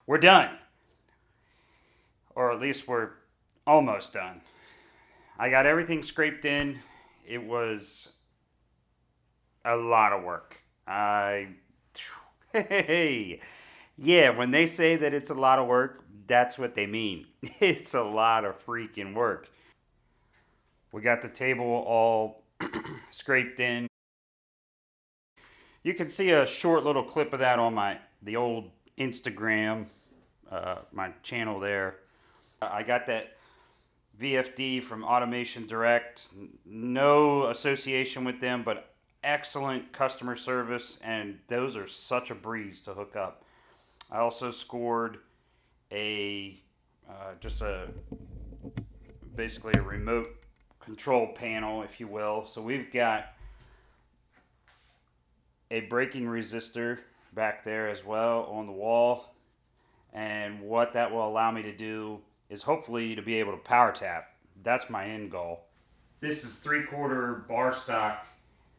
we're done. Or at least we're almost done. I got everything scraped in. It was a lot of work. Hey, yeah, when they say that it's a lot of work, that's what they mean. It's a lot of freaking work. We got the table all scraped in. You can see a short little clip of that on the old Instagram, my channel there. I got that VFD from Automation Direct. No association with them, but excellent customer service, and those are such a breeze to hook up. I also scored a just a basically a remote control panel, if you will. So we've got a braking resistor back there as well on the wall, and what that will allow me to do is hopefully to be able to power tap. That's my end goal. This is 3/4 bar stock,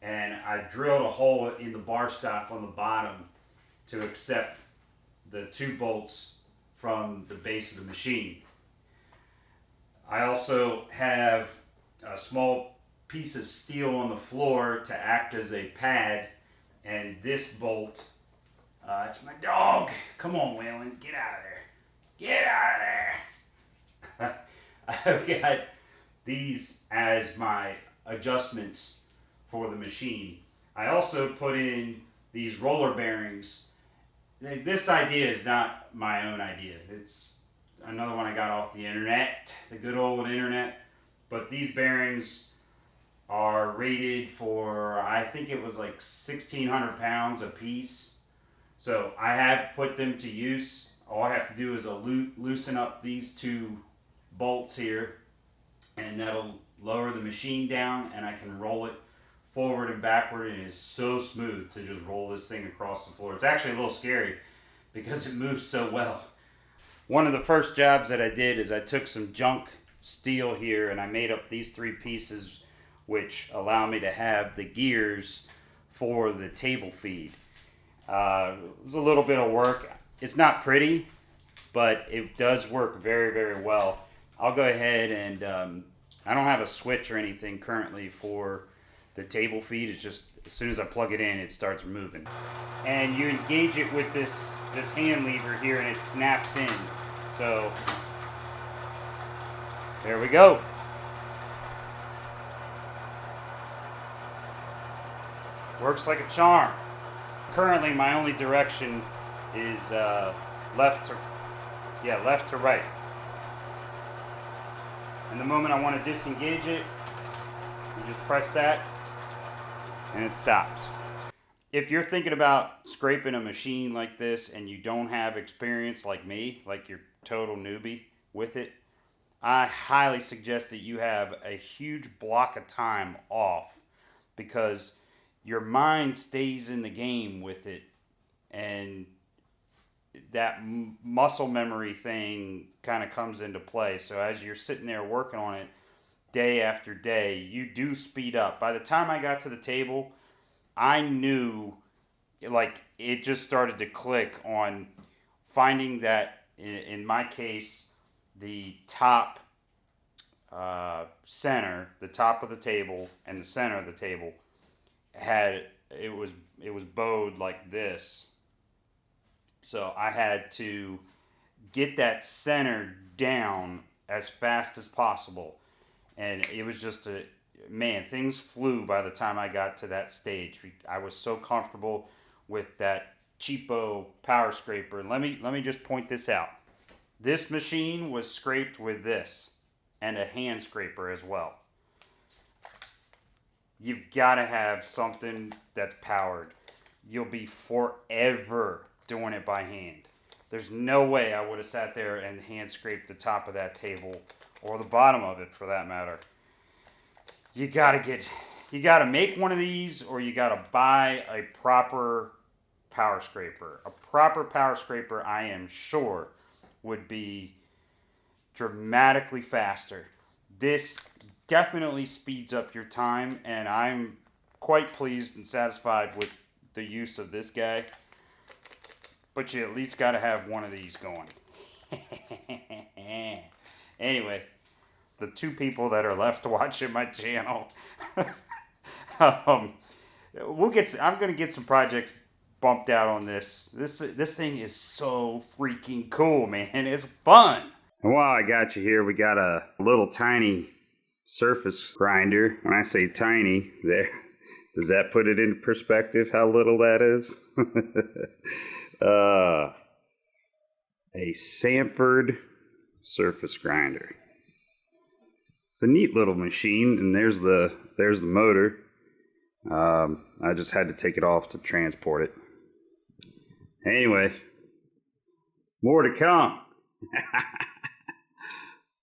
and I drilled a hole in the bar stock on the bottom to accept the 2 bolts from the base of the machine. I also have a small piece of steel on the floor to act as a pad, and this bolt, it's my dog. Come on, Waylon, get out of there. Get out of there. I've got these as my adjustments for the machine. I also put in these roller bearings. This idea is not my own idea. It's another one I got off the internet, the good old internet. But these bearings are rated for, I think it was like 1,600 pounds a piece. So I have put them to use. All I have to do is loosen up these 2 bolts here, and that'll lower the machine down, and I can roll it forward and backward, and it's so smooth to just roll this thing across the floor. It's actually a little scary because it moves so well. One of the first jobs that I did is I took some junk steel here and I made up these 3 pieces, which allow me to have the gears for the table feed. It was a little bit of work. It's not pretty, but it does work very, very well. I'll go ahead and I don't have a switch or anything currently for the table feed. It's just as soon as I plug it in, it starts moving. And you engage it with this hand lever here, and it snaps in. So there we go. Works like a charm. Currently, my only direction is left to right. And the moment I want to disengage it, you just press that and it stops. If you're thinking about scraping a machine like this and you don't have experience like me, like you're total newbie with it, I highly suggest that you have a huge block of time off, because your mind stays in the game with it, and that muscle memory thing kind of comes into play. So as you're sitting there working on it day after day, you do speed up. By the time I got to the table, I knew, like, it just started to click on finding that, in my case, the top center, the top of the table and the center of the table it was bowed like this. So I had to get that center down as fast as possible. And it was just things flew by the time I got to that stage. I was so comfortable with that cheapo power scraper. And let me just point this out. This machine was scraped with this and a hand scraper as well. You've got to have something that's powered. You'll be forever doing it by hand. There's no way I would have sat there and hand scraped the top of that table, or the bottom of it for that matter. You gotta make one of these, or you gotta buy a proper power scraper. A proper power scraper, I am sure, would be dramatically faster. This definitely speeds up your time, and I'm quite pleased and satisfied with the use of this guy. but you at least got to have one of these going. Anyway, the two people that are left watching my channel, um, I'm gonna get some projects bumped out on this. This thing is so freaking cool, man. It's fun. And while I got you here, we got a little tiny surface grinder. When I say tiny, there, does that put it into perspective how little that is? A Sanford surface grinder. It's a neat little machine, and there's the motor. I just had to take it off to transport it. Anyway, more to come.